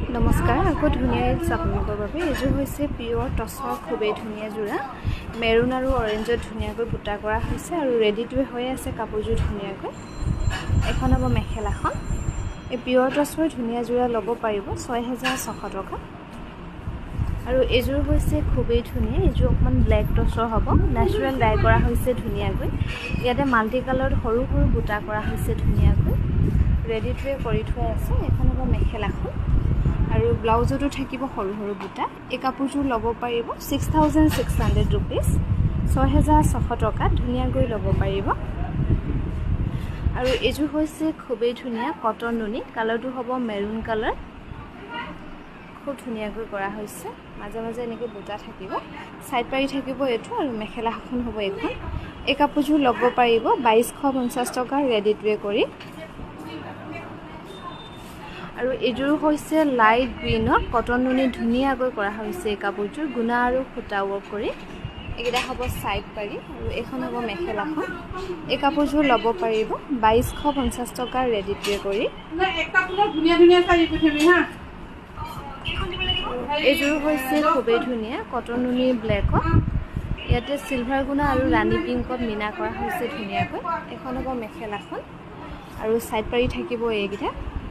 নমস্কাৰ আকৌ ধুনীয়া ৰিলছ আপোনালোকৰ বাবে এযোৰ হৈছে পিয়ৰ টছৰ খুবেই ধুনীয়া যোৰা মেৰুন আৰু অৰেঞ্জত ধুনীয়াকৈ বুটা কৰা হৈছে আৰু ৰেডি টু হৈ আছে কাপোৰযোৰ ধুনীয়াকৈ এখন হ'ব মেখেলাখন এই পিয়ৰ টছৰ ধুনীয়া যোৰা ল'ব পাৰিব ৬৬০০ টকা আৰু এযোৰ হৈছে খুবেই ধুনীয়া এযোৰ অকমান ব্লেক টছৰ হ'ব নেচাৰেল ডাই কৰা হৈছে ধুনীয়াকৈ ইয়াতে মাল্টি কালাৰত সৰু সৰু বুটা কৰা হৈছে ধুনীয়াকৈ ৰেডি টু কৰি থোৱা আছে এখন হ'ব মেখেলাখন আৰু ব্লাউজতো থাকিব সৰু সৰু বুটা এই কাপোৰযোৰ ল'ব পাৰিব 6600 रुपीस ৬৬০০ টকা ধুনীয়াকৈ ল'ব পাৰিব আৰু এযোৰ হৈছে খুবেই ধুনীয়া কটন নুনি কালাৰটো হ'ব মেৰুন কালাৰ খুব ধুনীয়াকৈ কৰা হৈছে মাজে মাজে এনেকৈ বুটা থাকিব সাইড পাৰি থাকিব এটো আৰু মেখেলাখন হ'ব এখন এই কাপোৰযোৰ ল'ব পাৰিব 2250 টকা ৰেডি টু কৰি আৰু এযোৰ হৈছে লাইট গ্ৰীনৰ কটন নুনি ধুনীয়াকৈ কৰা হৈছে এই কাপোৰযোৰ গুণা আৰু খুটা ৱৰ্ক কৰি একেটা হ'ব সাইড পাৰি আৰু এখন হ'ব মেখেলাখন এই কাপোৰযোৰ ল'ব পাৰিব 2250 টকা ৰেডি টু কৰি একটা পুৰো ধুনিয়া ধুনিয়া শাড়ি পঠাবি হ্যাঁ এযোৰ হৈছে খুবেই ধুনীয়া কটন নুনি ব্লেকত ইয়াতে সিলভাৰ গুণা আৰু ৰাণী পিংকত মিনা কৰা হৈছে ধুনীয়াকৈ এখন হ'ব মেখেলাখন আৰু সাইড পাৰি থাকিব এইকেইটা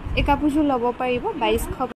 এই কাপোৰযোৰ ল'ব পাৰিব 2250